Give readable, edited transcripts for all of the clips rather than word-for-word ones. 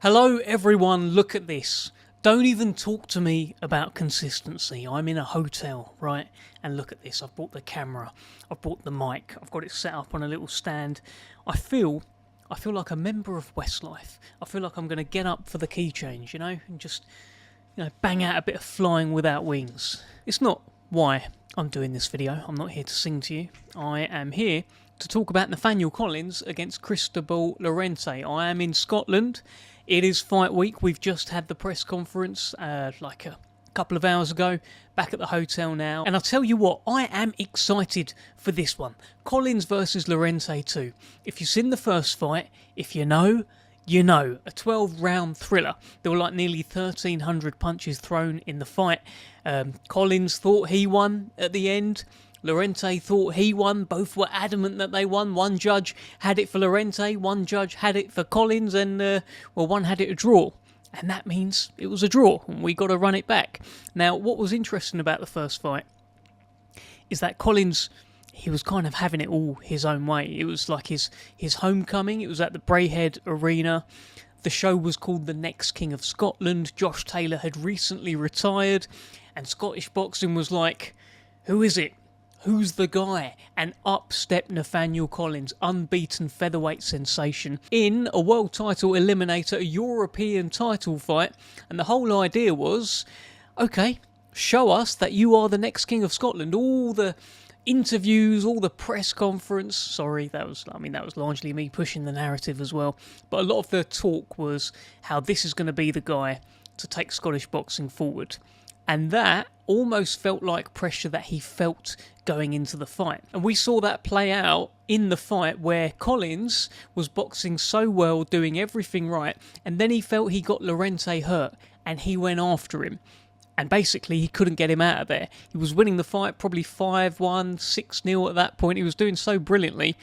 Hello everyone, look at this. Don't even talk to me about consistency. I'm in a hotel, right? And look at this. I've brought the camera. I've brought the mic. I've got it set up on a little stand. I feel like a member of Westlife. I feel like I'm going to get up for the key change, and just, bang out a bit of Flying Without Wings. It's not why I'm doing this video. I'm not here to sing to you. I am here to talk about Nathaniel Collins against Cristobal Llorente. I am in Scotland. It is fight week. We've just had the press conference like a couple of hours ago, back at the hotel now. And I'll tell you what, I am excited for this one. Collins versus Llorente 2. If you've seen the first fight, if you know, you know. A 12-round thriller. There were like nearly 1,300 punches thrown in the fight. Collins thought he won at the end. Llorente thought he won. Both were adamant that they won. One judge had it for Llorente, one judge had it for Collins, and one had it a draw. And that means it was a draw, and we got to run it back. Now, what was interesting about the first fight is that Collins, he was kind of having it all his own way. It was like his homecoming. It was at the OVO Arena. The show was called The Next King of Scotland. Josh Taylor had recently retired, and Scottish boxing was like, who is it? Who's the guy? And up stepped Nathaniel Collins, unbeaten featherweight sensation, in a world title eliminator, a European title fight. And the whole idea was, okay, show us that you are the next King of Scotland. All the interviews, all the press conference. Sorry, that was largely me pushing the narrative as well. But a lot of the talk was how this is going to be the guy to take Scottish boxing forward. And that almost felt like pressure that he felt going into the fight. And we saw that play out in the fight where Collins was boxing so well, doing everything right, and then he felt he got Llorente hurt, and he went after him. And basically, he couldn't get him out of there. He was winning the fight, probably 5-1, 6-0 at that point. He was doing so brilliantly.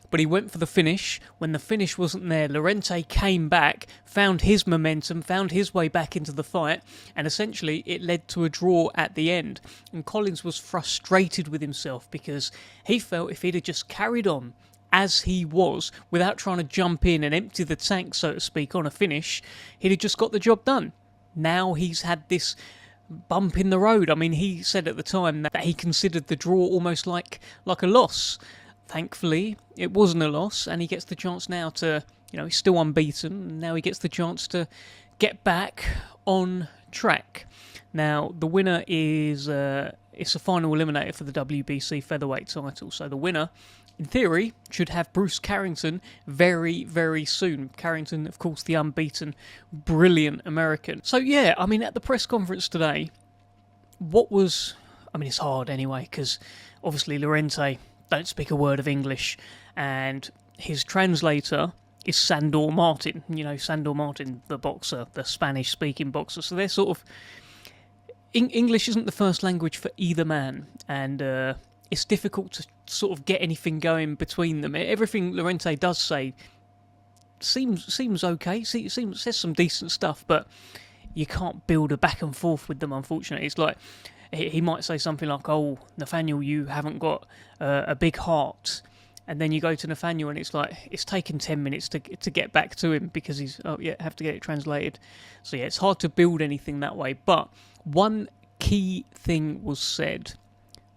But he went for the finish. When the finish wasn't there, Llorente came back, found his momentum, found his way back into the fight, and essentially it led to a draw at the end. And Collins was frustrated with himself because he felt if he'd have just carried on as he was, without trying to jump in and empty the tank, so to speak, on a finish, he'd have just got the job done. Now he's had this bump in the road. I mean, he said at the time that he considered the draw almost like a loss. Thankfully, it wasn't a loss, and he gets the chance now to, he's still unbeaten, and now he gets the chance to get back on track. Now, the winner is, it's a final eliminator for the WBC featherweight title, so the winner, in theory, should have Bruce Carrington very, very soon. Carrington, of course, the unbeaten, brilliant American. So, yeah, at the press conference today, it's hard anyway, because obviously Llorente don't speak a word of English, and his translator is Sandor Martin. Sandor Martin, the boxer, the Spanish-speaking boxer. So they're sort of... English isn't the first language for either man, and it's difficult to sort of get anything going between them. Everything Llorente does say seems okay, says some decent stuff, but you can't build a back and forth with them, unfortunately. It's like... He might say something like, oh, Nathaniel, you haven't got a big heart. And then you go to Nathaniel and it's like, it's taken 10 minutes to get back to him because he's, have to get it translated. So yeah, it's hard to build anything that way. But one key thing was said.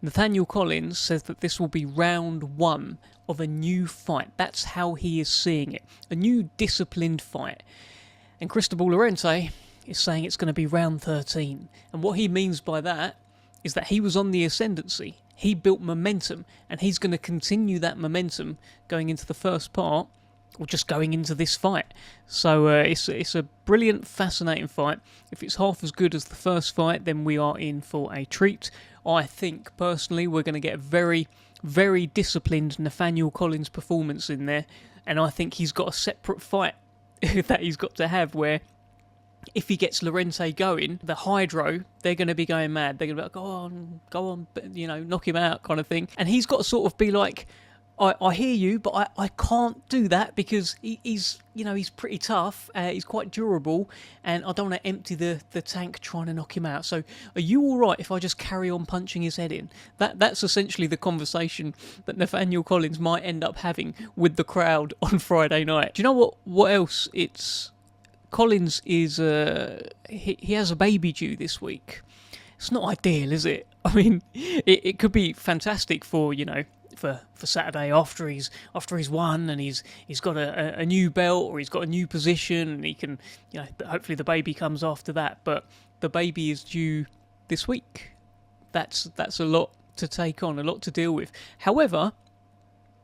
Nathaniel Collins says that this will be round 1 of a new fight. That's how he is seeing it. A new disciplined fight. And Cristobal Llorente is saying it's going to be round 13. And what he means by that is that he was on the ascendancy. He built momentum, and he's going to continue that momentum going into the first part, or just going into this fight. So it's a brilliant, fascinating fight. If it's half as good as the first fight, then we are in for a treat. I think, personally, we're going to get a very, very disciplined Nathaniel Collins performance in there, and I think he's got a separate fight that he's got to have where if he gets Llorente going, the Hydro, they're going to be going mad. They're going to be like, go on, knock him out kind of thing. And he's got to sort of be like, I hear you, but I can't do that because he's pretty tough, he's quite durable, and I don't want to empty the tank trying to knock him out. So are you all right if I just carry on punching his head in? That's essentially the conversation that Nathaniel Collins might end up having with the crowd on Friday night. Do you know what else it's Collins is he has a baby due this week. It's not ideal, is it? I mean, it could be fantastic for, you know, for Saturday after he's won and he's got a new belt, or he's got a new position, and he can, you know, hopefully the baby comes after that. But the baby is due this week. That's a lot to take on, a lot to deal with. However,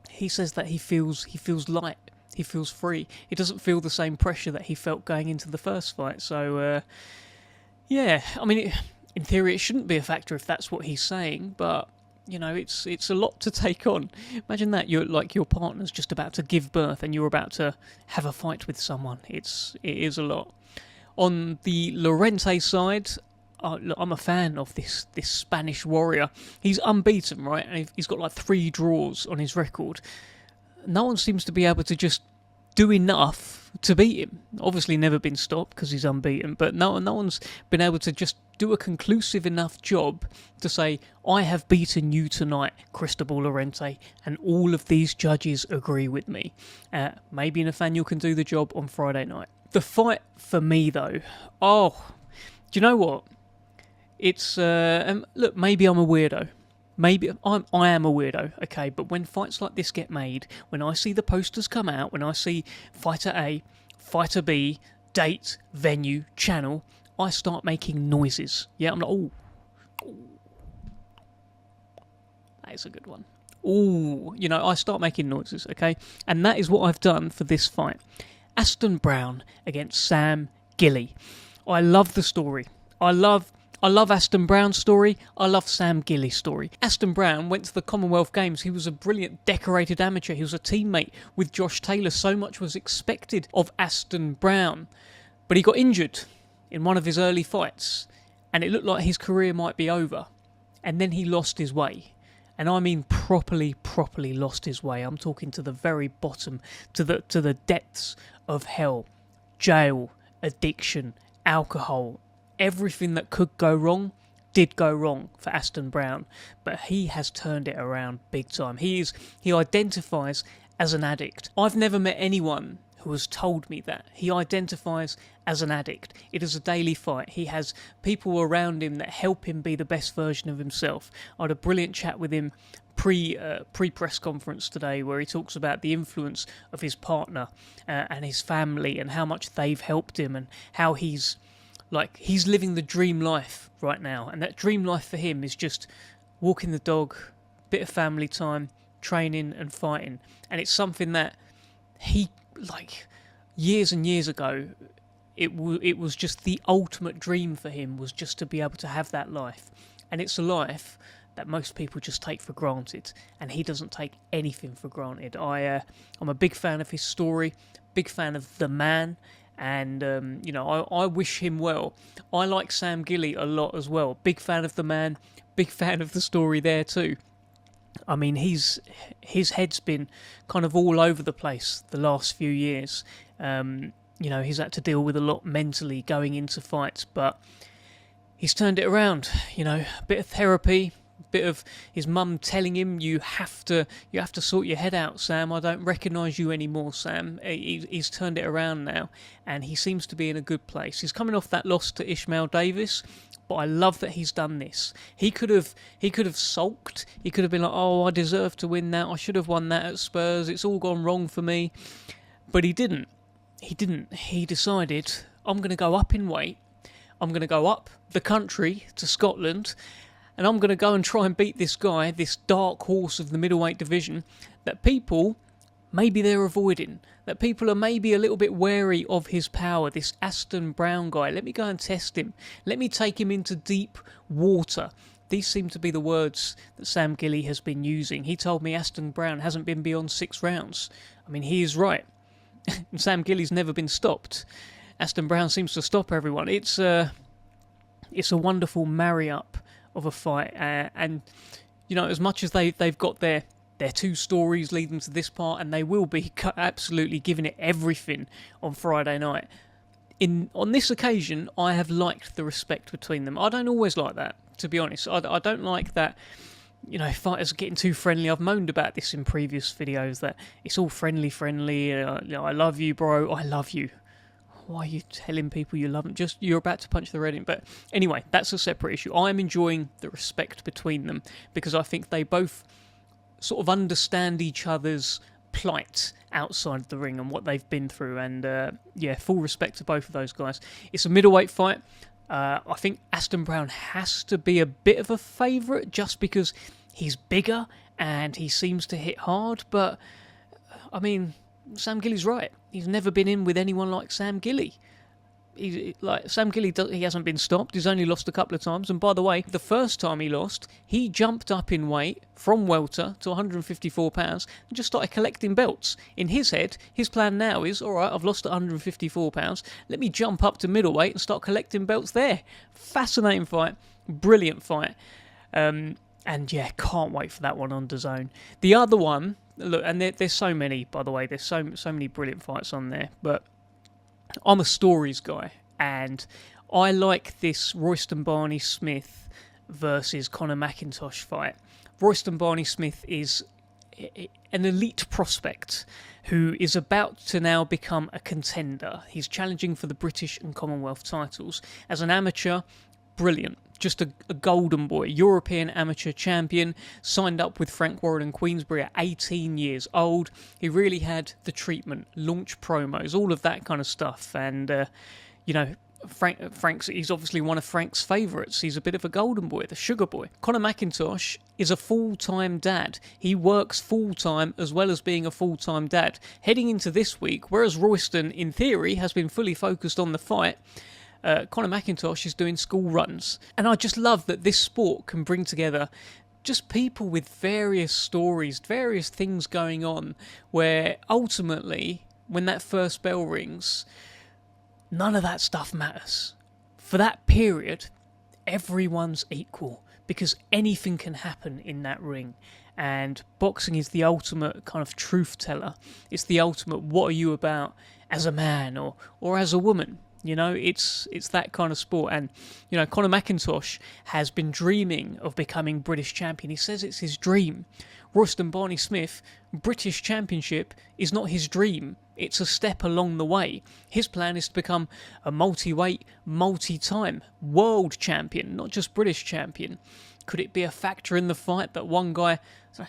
he says that he feels light. He feels free. He doesn't feel the same pressure that he felt going into the first fight. So, yeah, I mean, in theory, it shouldn't be a factor if that's what he's saying. But, you know, it's a lot to take on. Imagine that your partner's just about to give birth and you're about to have a fight with someone. It is a lot. On the Llorente side, look, I'm a fan of this Spanish warrior. He's unbeaten, right? And he's got like 3 draws on his record. No one seems to be able to just do enough to beat him. Obviously never been stopped because he's unbeaten, but no one's been able to just do a conclusive enough job to say, I have beaten you tonight, Cristobal Llorente, and all of these judges agree with me. Maybe Nathaniel can do the job on Friday night. The fight for me, though, do you know what? It's, look, maybe I'm a weirdo. Maybe I am a weirdo, okay, but when fights like this get made, when I see the posters come out, when I see Fighter A, Fighter B, date, venue, channel, I start making noises. Yeah, I'm like, ooh. That is a good one. Ooh, you know, I start making noises, okay? And that is what I've done for this fight. Aston Brown against Sam Gilley. I love the story. I love Aston Brown's story. I love Sam Gilley's story. Aston Brown went to the Commonwealth Games. He was a brilliant decorated amateur. He was a teammate with Josh Taylor. So much was expected of Aston Brown. But he got injured in one of his early fights, and it looked like his career might be over. And then he lost his way. And I mean properly lost his way. I'm talking to the very bottom, to the depths of hell. Jail, addiction, alcohol, everything that could go wrong did go wrong for Aston Brown, but he has turned it around big time. He identifies as an addict. I've never met anyone who has told me that. He identifies as an addict. It is a daily fight. He has people around him that help him be the best version of himself. I had a brilliant chat with him pre-press conference today, where he talks about the influence of his partner and his family, and how much they've helped him, and how he's living the dream life right now. And that dream life for him is just walking the dog, bit of family time, training and fighting. And it's something that he, years and years ago, it was just the ultimate dream for him, was just to be able to have that life. And it's a life that most people just take for granted, and he doesn't take anything for granted. I'm a big fan of his story, big fan of the man. And, I wish him well. I like Sam Gilley a lot as well. Big fan of the man, big fan of the story there too. I mean, his head's been kind of all over the place the last few years. He's had to deal with a lot mentally going into fights, but he's turned it around. You know, a bit of therapy, bit of his mum telling him, you have to sort your head out, Sam. I don't recognise you anymore, Sam. He's turned it around now, and he seems to be in a good place. He's coming off that loss to Ishmael Davis, but I love that he's done this. He could have sulked. He could have been like, oh, I deserve to win that. I should have won that at Spurs. It's all gone wrong for me. But he didn't. He decided, I'm going to go up in weight. I'm going to go up the country to Scotland, and I'm going to go and try and beat this guy, this dark horse of the middleweight division, that people, maybe they're avoiding, that people are maybe a little bit wary of his power, this Aston Brown guy. Let me go and test him. Let me take him into deep water. These seem to be the words that Sam Gilley has been using. He told me Aston Brown hasn't been beyond 6 rounds. I mean, he is right. And Sam Gilley's never been stopped. Aston Brown seems to stop everyone. It's a wonderful marry-up of a fight, and as much as they've got their 2 stories leading to this part, and they will be absolutely giving it everything on Friday night. On this occasion, I have liked the respect between them. I don't always like that, to be honest. I don't like that. Fighters are getting too friendly. I've moaned about this in previous videos, that it's all friendly. I love you, bro. I love you. Why are you telling people you love them? Just, you're about to punch the red in. But anyway, that's a separate issue. I'm enjoying the respect between them because I think they both sort of understand each other's plight outside the ring and what they've been through. And yeah, full respect to both of those guys. It's a middleweight fight. I think Aston Brown has to be a bit of a favourite just because he's bigger and he seems to hit hard. But, I mean, Sam Gilley's right. He's never been in with anyone like Sam Gilley. Sam Gilley, he hasn't been stopped. He's only lost a couple of times. And by the way, the first time he lost, he jumped up in weight from welter to 154 pounds and just started collecting belts. In his head, his plan now is, all right, I've lost 154 pounds. Let me jump up to middleweight and start collecting belts there. Fascinating fight. Brilliant fight. And yeah, can't wait for that one on DAZN. The other one, look, and there's so many, by the way. There's so many brilliant fights on there. But I'm a stories guy, and I like this Royston Barney Smith versus Conor Mcintosh fight. Royston Barney Smith is an elite prospect who is about to now become a contender. He's challenging for the British and Commonwealth titles. As an amateur, brilliant. Just a golden boy. European amateur champion. Signed up with Frank Warren and Queensberry at 18 years old. He really had the treatment, launch promos, all of that kind of stuff. And, you know, he's obviously one of Frank's favourites. He's a bit of a golden boy, the sugar boy. Conor Mcintosh is a full-time dad. He works full-time as well as being a full-time dad. Heading into this week, whereas Royston, in theory, has been fully focused on the fight, Conor Mcintosh is doing school runs. And I just love that this sport can bring together just people with various stories, various things going on, where ultimately, when that first bell rings, none of that stuff matters. For that period, everyone's equal, because anything can happen in that ring. And boxing is the ultimate kind of truth teller. It's the ultimate, what are you about as a man or as a woman? You know, it's that kind of sport. And, you know, Conor Mcintosh has been dreaming of becoming British champion. He says it's his dream. Royston Barney Smith, British championship is not his dream. It's a step along the way. His plan is to become a multi-weight, multi-time world champion, not just British champion. Could it be a factor in the fight that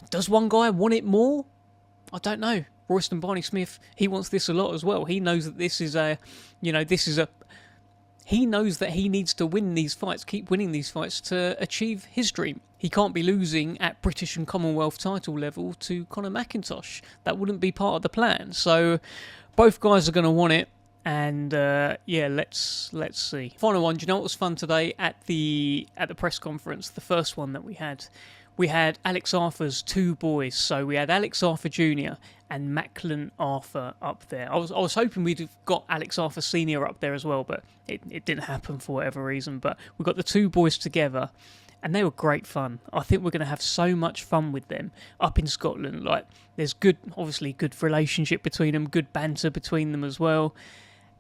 does one guy want it more? I don't know. Royston Barney Smith, he wants this a lot as well. He knows that he knows that he needs to win these fights, keep winning these fights to achieve his dream. He can't be losing at British and Commonwealth title level to Conor Mcintosh. That wouldn't be part of the plan. So both guys are going to want it. And yeah, let's see. Final one. Do you know what was fun today at the press conference? The first one that we had Alex Arthur's two boys. So we had Alex Arthur Jr. and Machlan Arthur up there. I was hoping we'd have got Alex Arthur Sr. up there as well, but it didn't happen for whatever reason. But we got the two boys together, and they were great fun. I think we're going to have so much fun with them up in Scotland. Like, there's obviously good relationship between them, good banter between them as well.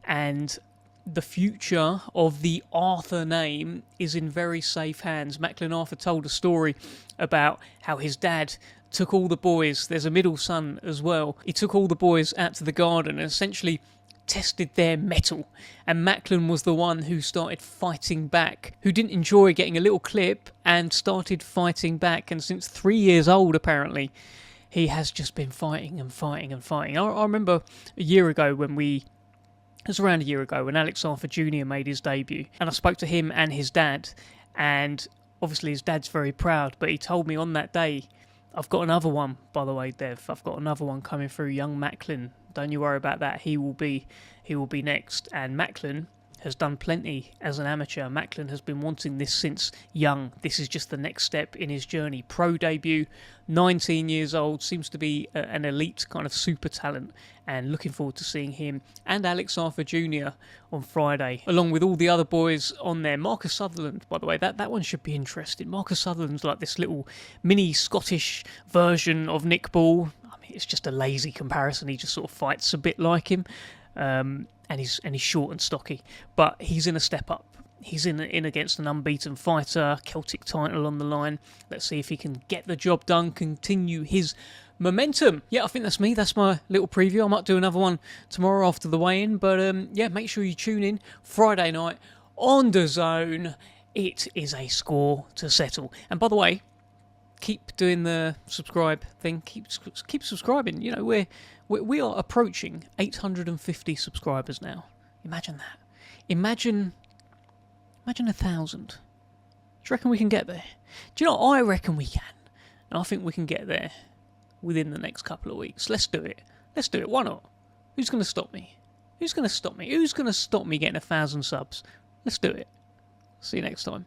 And the future of the Arthur name is in very safe hands. Machlan Arthur told a story about how his dad took all the boys, there's a middle son as well, he took all the boys out to the garden and essentially tested their mettle. And Machlan was the one who started fighting back, who didn't enjoy getting a little clip and started fighting back. And since 3 years old, apparently, he has just been fighting and fighting and fighting. I remember it was around a year ago when Alex Arthur Jr. made his debut, and I spoke to him and his dad, and obviously his dad's very proud, but he told me on that day, I've got another one, by the way, Dev, I've got another one coming through, young Machlan, don't you worry about that, he will be next. And Machlan has done plenty as an amateur. Machlan has been wanting this since young. This is just the next step in his journey. Pro debut, 19 years old, seems to be an elite kind of super talent, and looking forward to seeing him and Alex Arthur Jr. on Friday, along with all the other boys on there. Marcus Sutherland, by the way, that one should be interesting. Marcus Sutherland's like this little mini Scottish version of Nick Ball. I mean, it's just a lazy comparison. He just sort of fights a bit like him. And he's short and stocky, but he's in a step up. He's in against an unbeaten fighter, Celtic title on the line. Let's see if he can get the job done, continue his momentum. Yeah, I think that's me. That's my little preview. I might do another one tomorrow after the weigh-in. But yeah, make sure you tune in Friday night on DAZN. It is a score to settle. And by the way, keep doing the subscribe thing. Keep subscribing. You know, we are approaching 850 subscribers now. Imagine that. Imagine 1,000. Do you reckon we can get there? Do you know what? I reckon we can. And I think we can get there within the next couple of weeks. Let's do it. Let's do it. Why not? Who's going to stop me? Who's going to stop me? Who's going to stop me getting 1,000 subs? Let's do it. See you next time.